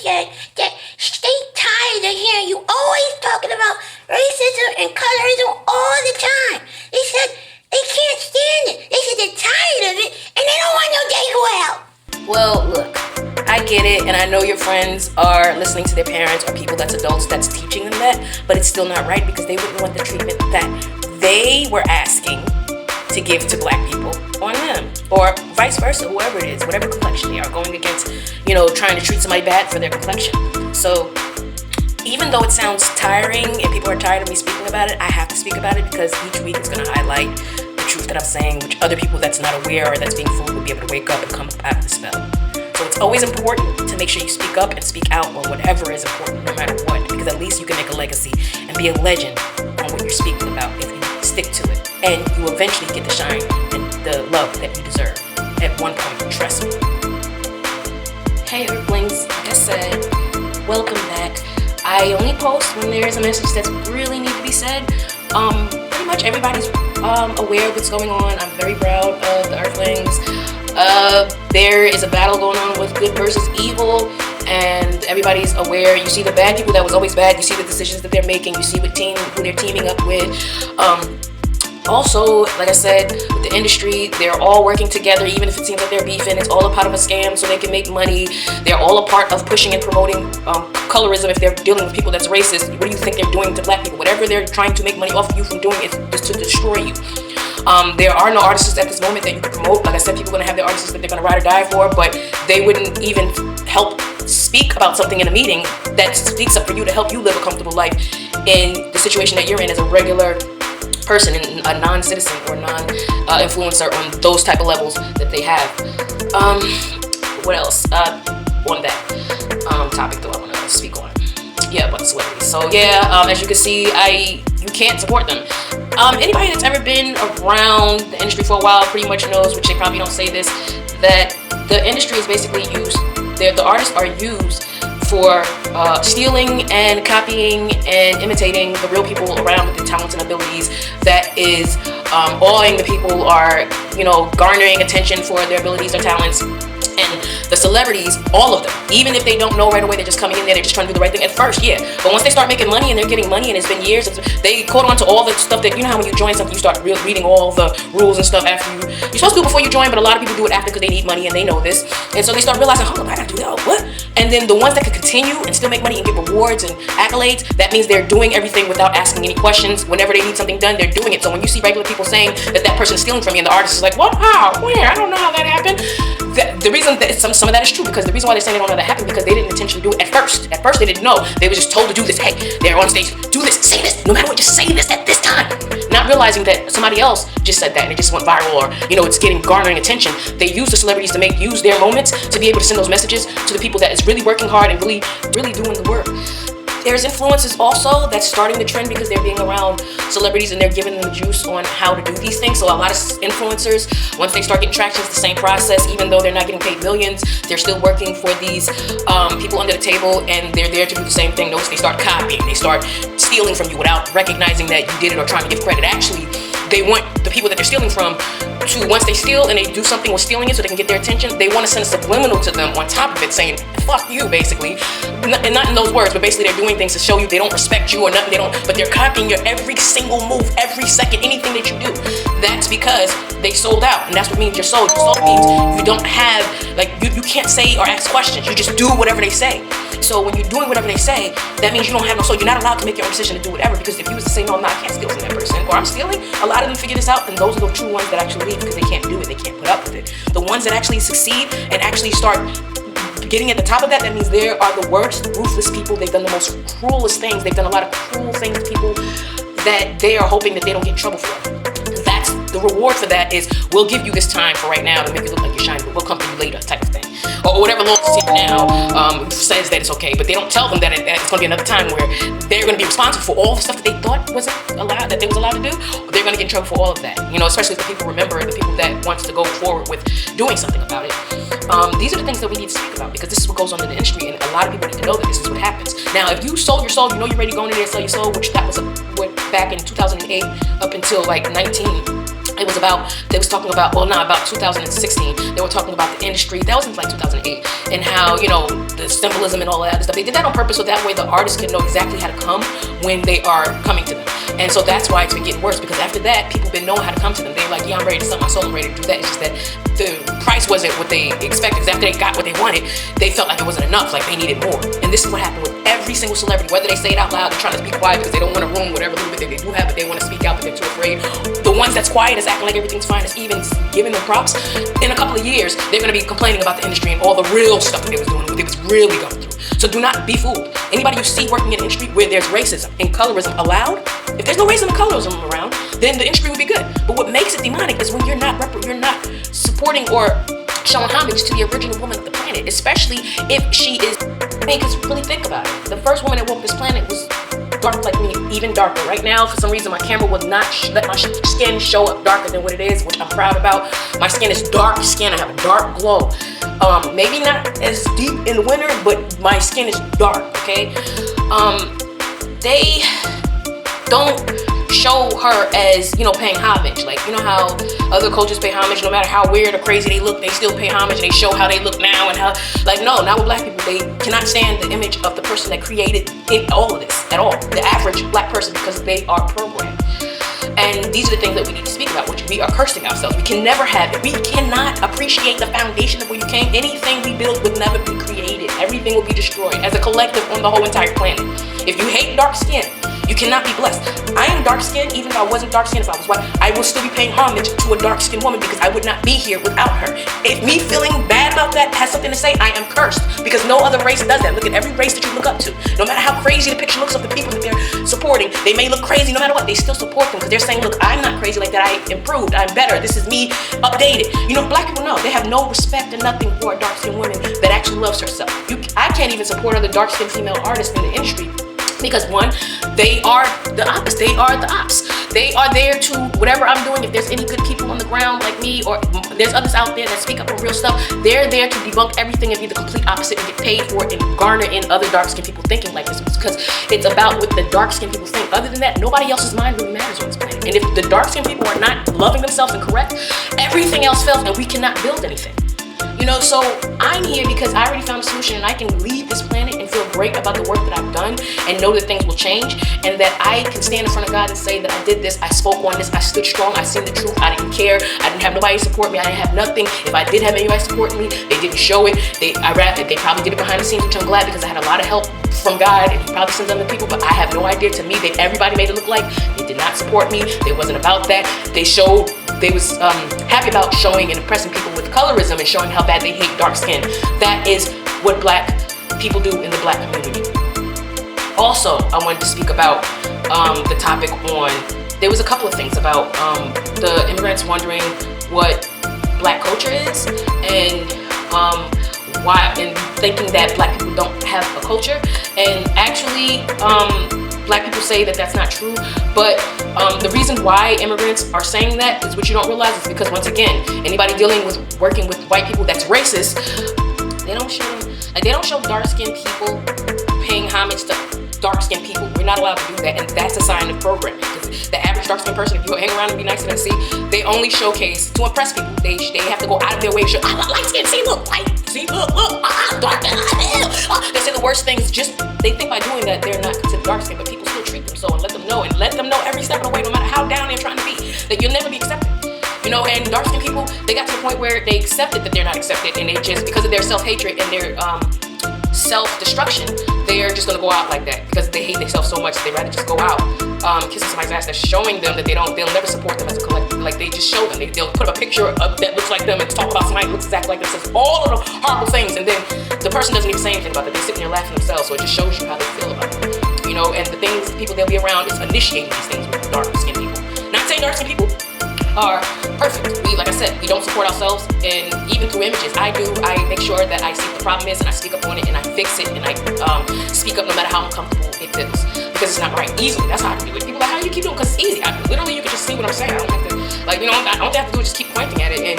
said that they tired of hearing you always talking about racism and colorism all the time. They said they can't stand it. They said they're tired of it and they don't want no day to go out. Well, look, I get it, and I know your friends are listening to their parents or people that's adults that's teaching them that, but it's still not right because they wouldn't want the treatment that they were asking to give to black people on them, or vice versa, whoever it is, whatever complexion they are, going against, trying to treat somebody bad for their complexion. So even though it sounds tiring and people are tired of me speaking about it, I have to speak about it because each week it's going to highlight the truth that I'm saying, which other people that's not aware or that's being fooled will be able to wake up and come up out of the spell. So it's always important to make sure you speak up and speak out on whatever is important, no matter what, because at least you can make a legacy and be a legend on what you're speaking about if you stick to it. And you will eventually get the shine and the love that you deserve at one point, trust me. Hey Earthlings, like I said, welcome back. I only post when there's a message that really needs to be said. Pretty much everybody's aware of what's going on. I'm very proud of the Earthlings. There is a battle going on with good versus evil, and everybody's aware. You see the bad people that was always bad. You see the decisions that they're making. You see who they're teaming up with. Also, like I said, with the industry, they're all working together, even if it seems like they're beefing. It's all a part of a scam so they can make money. They're all a part of pushing and promoting colorism if they're dealing with people that's racist. What do you think they're doing to black people? Whatever they're trying to make money off of you from doing is to destroy you. There are no artists at this moment that you can promote. Like I said, people are going to have their artists that they're going to ride or die for, but they wouldn't even help speak about something in a meeting that speaks up for you to help you live a comfortable life in the situation that you're in as a regular person and a non-citizen or non-influencer on those type of levels that they have. What else on that topic though I want to speak on? Yeah, about celebrities. So yeah, as you can see, you can't support them. Anybody that's ever been around the industry for a while pretty much knows, which they probably don't say this, that the industry is basically used, the artists are used for stealing and copying and imitating the real people around with their talents and abilities. That is awing the people, are garnering attention for their abilities, their talents. And the celebrities, all of them, even if they don't know right away, they're just coming in there, they're just trying to do the right thing at first, yeah. But once they start making money and they're getting money and it's been years, they caught on to all the stuff that, how when you join something, you start reading all the rules and stuff after you're supposed to do it before you join, but a lot of people do it after because they need money and they know this. And so they start realizing, hold on, I gotta do that, what? And then the ones that can continue and still make money and get rewards and accolades, that means they're doing everything without asking any questions. Whenever they need something done, they're doing it. So when you see regular people saying that person is stealing from you and the artist is like, what, how, where, I don't know how that happened. The reason that some of that is true, because the reason why they're saying they don't know that happened because they didn't intentionally do it at first. At first they didn't know. They were just told to do this. Hey, they're on stage, do this, say this, no matter what, just say this at this time. Not realizing that somebody else just said that and it just went viral, or it's garnering attention. They use the celebrities to use their moments to be able to send those messages to the people that is really working hard and really, really doing the work. There's influencers also that's starting the trend because they're being around celebrities and they're giving them the juice on how to do these things. So a lot of influencers, once they start getting traction, it's the same process. Even though they're not getting paid millions, they're still working for these people under the table, and they're there to do the same thing. Notice they start copying, they start stealing from you without recognizing that you did it or trying to give credit. Actually, they want the people that they're stealing from to, once they steal and they do something with stealing it so they can get their attention, they want to send a subliminal to them on top of it saying, fuck you, basically. And not in those words, but basically they're doing things to show you they don't respect you or nothing, but they're copying your every single move, every second, anything that you do. That's because they sold out, and that's what means you're sold. Sold means you don't have, you can't say or ask questions, you just do whatever they say. So when you're doing whatever they say, that means you don't have no soul. You're not allowed to make your own decision to do whatever, because if you was to say, no, I can't steal from that person, or I'm stealing, a lot of them figure this out, and those are the true ones that actually leave because they can't do it, they can't put up with it. The ones that actually succeed and actually start getting at the top of that means they are the worst, ruthless people. They've done the most cruelest things. They've done a lot of cruel things to people that they are hoping that they don't get in trouble for. That's the reward for that, is we'll give you this time for right now to make it look like you're shining, but we'll come for you later, type of thing. Or whatever law is here now says that it's okay, but they don't tell them that it's going to be another time where they're going to be responsible for all the stuff that they thought wasn't allowed, that they was allowed to do. They're going to get in trouble for all of that, especially if the people remember, the people that wants to go forward with doing something about it. These are the things that we need to speak about, because this is what goes on in the industry, and a lot of people need to know that this is what happens. Now, if you sold your soul, you're ready to go in there and sell your soul, which that was back in 2008 up until 19. It was about, they was talking about, well, not about 2016. They were talking about the industry. That was in like 2008, and how, you know, the symbolism and all that other stuff. They did that on purpose so that way the artists can know exactly how to come when they are coming to them. And so that's why it's been getting worse, because after that, people been knowing how to come to them. They're like, yeah, I'm ready to sell my soul, I'm ready to do that. It's just that the price wasn't what they expected. Because after they got what they wanted, they felt like it wasn't enough, like they needed more. And this is what happened with every single celebrity. Whether they say it out loud, they're trying to be quiet because they don't want to ruin whatever little bit they do have, but they want to speak out, but they're too afraid. The ones that's quiet is acting like everything's fine, is even giving them props. In a couple of years, they're going to be complaining about the industry and all the real stuff that they was doing, what they was really going through. So do not be fooled. Anybody you see working in the industry where there's racism and colorism allowed, if there's no racism and colorism around, then the industry would be good. But what makes it demonic is when you're not supporting or showing homage to the original woman of the planet, especially if she is, because really think about it. The first woman that walked this planet was dark like me, even darker. Right now, for some reason, my camera will not let my skin show up darker than what it is, which I'm proud about. My skin is dark skin. I have a dark glow. Maybe not as deep in the winter, but my skin is dark, okay? They don't show her as, you know, paying homage. Like, you know how other cultures pay homage, no matter how weird or crazy they look, they still pay homage, and they show how they look now and how, like, no, not with black people. They cannot stand the image of the person that created all of this at all, the average black person, because they are programmed. And these are the things that we need to speak about, which we are cursing ourselves. We can never have it. We cannot appreciate the foundation of where you came. Anything we build would never be created. Everything will be destroyed as a collective on the whole entire planet. If you hate dark skin, you cannot be blessed. I am dark skinned, even if I wasn't dark skinned, if I was white, I will still be paying homage to a dark skinned woman because I would not be here without her. If me feeling bad about that has something to say, I am cursed, because no other race does that. Look at every race that you look up to. No matter how crazy the picture looks of the people that they're supporting, they may look crazy no matter what, they still support them because they're saying, look, I'm not crazy like that, I improved, I'm better, this is me updated. You know, black people know, they have no respect and nothing for a dark skinned woman that actually loves herself. I can't even support other dark skinned female artists in the industry. Because one, they are the ops. They are the ops. They are there to, whatever I'm doing, if there's any good people on the ground like me, or there's others out there that speak up on real stuff, they're there to debunk everything and be the complete opposite and get paid for it and garner in other dark-skinned people thinking like this, because it's about what the dark-skinned people think. Other than that, nobody else's mind really matters on this planet. And if the dark-skinned people are not loving themselves and correct, everything else fails and we cannot build anything. You know, so I'm here because I already found a solution, and I can leave this planet and feel great about the work that I've done and know that things will change, and that I can stand in front of God and say that I did this, I spoke on this, I stood strong, I seen the truth, I didn't care, I didn't have nobody to support me, I didn't have nothing. If I did have anybody supporting me, they didn't show it. They probably did it behind the scenes, which I'm glad, because I had a lot of help from God, and He probably sends other people, but I have no idea. To me, everybody made it look like they did not support me. They wasn't about that. They was happy about showing and impressing people with colorism and showing how bad they hate dark skin. That is what black people do in the black community. Also, I wanted to speak about the topic on, there was a couple of things about the immigrants wondering what black culture is, and why, and thinking that black people don't have a culture. And actually, black people say that that's not true, but the reason why immigrants are saying that is what you don't realize is because, once again, anybody working with white people that's racist, they don't show dark-skinned people paying homage to dark-skinned people. We're not allowed to do that, and that's a sign of programming. Because the average dark-skinned person, if you hang around and be nice to them, see, they only showcase to impress people. They have to go out of their way to show, light-skinned, see, look, white, see, look, dark, they say the worst things. Just they think by doing that they're not considered dark-skinned, but people still treat them so, and let them know every step of the way, no matter how down they're trying to be, that you'll never be accepted. You know, and dark-skinned people, they got to the point where they accepted that they're not accepted, and they just, because of their self-hatred and their self-destruction, they're just gonna go out like that because they hate themselves so much. They rather just go out kissing somebody's ass. That's showing them that they'll never support them as a collective. Like, they just show them. They'll put up a picture up that looks like them and talk about somebody who looks exactly like them, says all of the horrible things, and then the person doesn't even say anything about it. They're sitting there laughing themselves, so it just shows you how they feel about it. You know, and the people they'll be around is initiating these things with dark-skinned people. Not saying dark-skinned people are perfect. Like I said, we don't support ourselves, and even through images, I make sure that I see what the problem is, and I speak up on it, and I fix it, and I speak up no matter how uncomfortable it feels, because it's not right. Easily, that's how I can do it. People are like, how do you keep doing? Because it's easy. Literally, you can just see what I'm saying. I don't have to Like, you know, all they have to do is just keep pointing at it, and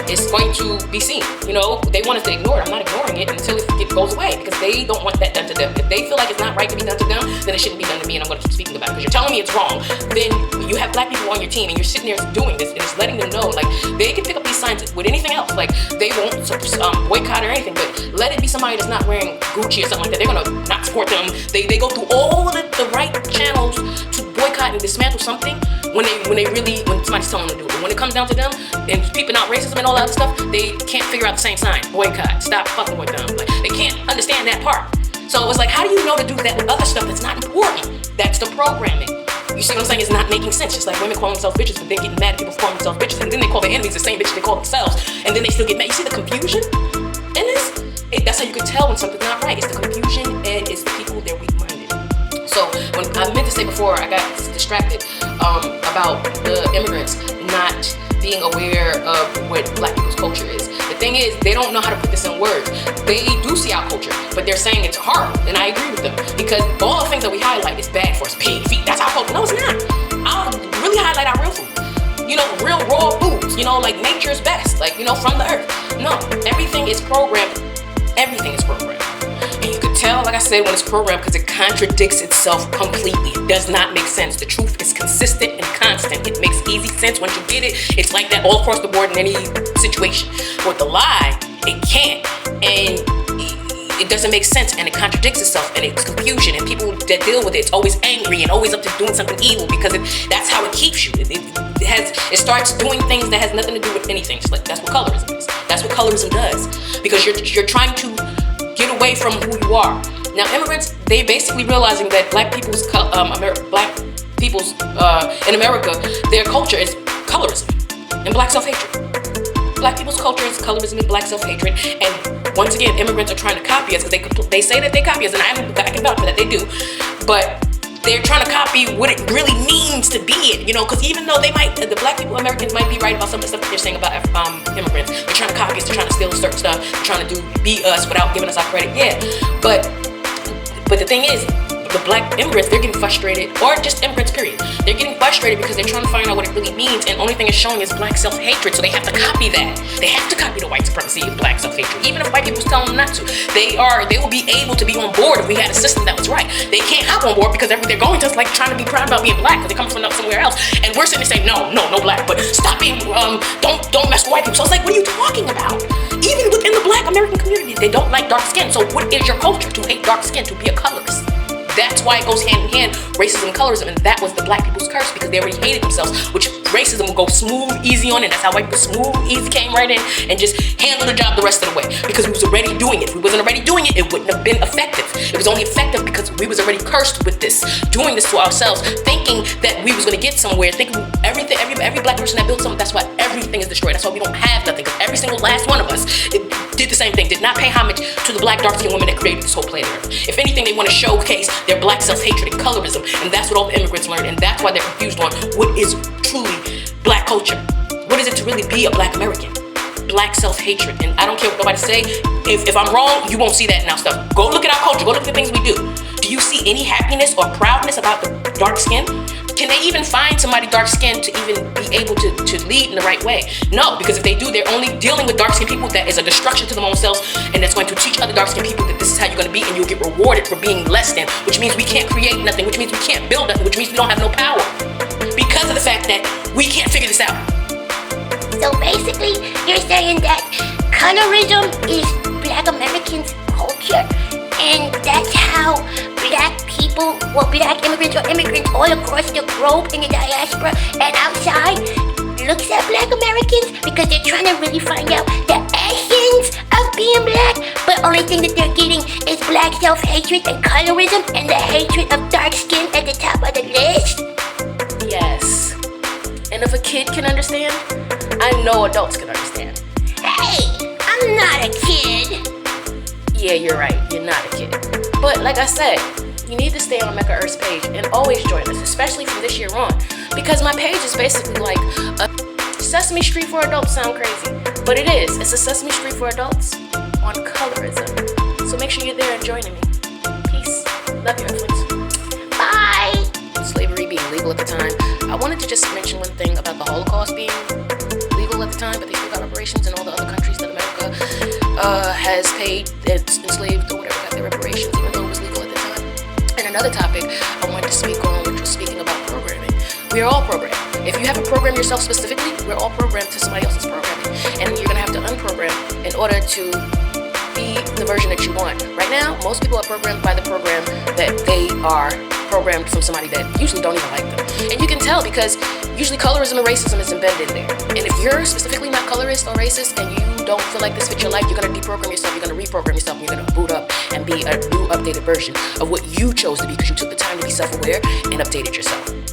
it's going to be seen. You know, they want us to ignore it. I'm not ignoring it until it goes away, because they don't want that done to them. If they feel like it's not right to be done to them, then it shouldn't be done to me, and I'm going to keep speaking about it. Because you're telling me it's wrong, then you have black people on your team, and you're sitting there doing this, and it's letting them know, like, they can pick up these signs with anything else. Like, they won't boycott or anything, but let it be somebody that's not wearing Gucci or something like that. They're going to not support them. They go through all of the right channels to boycott and dismantle something when somebody's telling them to do it. But when it comes down to them and peeping out racism and all that other stuff, they can't figure out the same sign. Boycott. Stop fucking with them. Like, they can't understand that part. So it's like, how do you know to do that with other stuff that's not important? That's the programming. You see what I'm saying? It's not making sense. Just like women calling themselves bitches, but then getting mad at people for calling themselves bitches, and then they call their enemies the same bitches they call themselves, and then they still get mad. You see the confusion in this? That's how you can tell when something's not right. It's the confusion, and it's the people, they're weak-minded. So when I meant to say before, I got distracted about the immigrants not being aware of what black people's culture is. The thing is, they don't know how to put this in words. They do see our culture, but they're saying it's horrible, and I agree with them, because all the things that we highlight is bad for us. Pig, feet, that's our culture. No, it's not. I'll really highlight our real food. You know, real raw foods, you know, like nature's best, like, you know, from the earth. No, everything is programmed. Everything is programmed. And you could tell, like I said, when it's programmed, because it contradicts itself completely. It does not make sense. The truth is consistent and constant. It makes easy sense once you get it. It's like that all across the board in any situation. But with the lie, it can't. And it doesn't make sense, and it contradicts itself, and it's confusion, and people that deal with it's always angry and always up to doing something evil, because that's how it keeps you. It starts doing things that has nothing to do with anything. Like, that's what colorism is. That's what colorism does, because you're trying to get away from who you are. Now, immigrants, they're basically realizing that black people's in America, their culture is colorism and black self-hatred. Black people's culture is colorism and black self-hatred, and once again, immigrants are trying to copy us, because they say that they copy us, and I can vouch for that, they do, but they're trying to copy what it really means to be it, you know, because even though the black people, Americans might be right about some of the stuff that they're saying about immigrants, they're trying to copy us, they're trying to steal certain stuff, they're trying to be us without giving us our credit, yeah, but the thing is, the black immigrants, they're getting frustrated, or just immigrants, period. They're getting frustrated because they're trying to find out what it really means, and only thing it's showing is black self-hatred, so they have to copy that. They have to copy the white supremacy and black self-hatred. Even if white people's telling them not to, they will be able to be on board if we had a system that was right. They can't hop on board because they're going just like trying to be proud about being black because they come from somewhere else, and we're sitting there saying, no black, but stop being, don't mess with white people. So it's like, what are you talking about? Even within the black American community, they don't like dark skin, so what is your culture? To hate dark skin, to be a colorist. That's why it goes hand in hand, racism and colorism, and that was the black people's curse, because they already hated themselves, which racism would go smooth, easy on, and that's how white people smooth, easy came right in and just handled the job the rest of the way, because we was already doing it. If we wasn't already doing it, it wouldn't have been effective. It was only effective because we was already cursed with this, doing this to ourselves, thinking that we was going to get somewhere, thinking every black person that built something, that's why everything is destroyed. That's why we don't have nothing, because every single last one of us did the same thing, did not pay homage to the black dark-skinned women that created this whole planet Earth. If anything, they want to showcase their black self-hatred and colorism, and that's what all the immigrants learned, and that's why they're confused on what is truly black culture. What is it to really be a black American? Black self-hatred. And I don't care what nobody say. If I'm wrong, you won't see that in our stuff. Go look at our culture. Go look at the things we do. Do you see any happiness or proudness about the dark skin? Can they even find somebody dark skinned to even be able to lead in the right way? No, because if they do, they're only dealing with dark skinned people that is a destruction to them own selves, and that's going to teach other dark skinned people that this is how you're going to be, and you'll get rewarded for being less than, which means we can't create nothing, which means we can't build nothing, which means we don't have no power, because of the fact that we can't figure this out. So basically, you're saying that colorism is black Americans' culture, and that's how black people, black immigrants or immigrants all across the globe in the diaspora and outside looks at black Americans, because they're trying to really find out the essence of being black, but only thing that they're getting is black self-hatred and colorism and the hatred of dark skin at the top of the list. Yes. And if a kid can understand, I know adults can understand. Hey, I'm not a kid. Yeah, you're right. You're not a kid. But like I said, you need to stay on Mecca Earth's page and always join us, especially from this year on, because my page is basically like a Sesame Street for adults. Sound crazy, but it is. It's a Sesame Street for adults on colorism. So make sure you're there and joining me. Peace. Love you, Earthlings. Bye. Slavery being legal at the time. I wanted to just mention one thing about the Holocaust being has paid its enslaved or whatever got their reparations, even though it was legal at the time. And another topic I wanted to speak on, which was speaking about programming. We are all programmed. If you haven't programmed yourself specifically, we're all programmed to somebody else's programming. And you're going to have to unprogram in order to be the version that you want. Right now, most people are programmed by the program that they are programmed from somebody that usually don't even like them. And you can tell because usually colorism and racism is embedded in there. And if you're specifically not colorist or racist and you don't feel like this fits your life, you're going to deprogram yourself, you're going to reprogram yourself, and you're going to boot up and be a new updated version of what you chose to be because you took the time to be self-aware and updated yourself.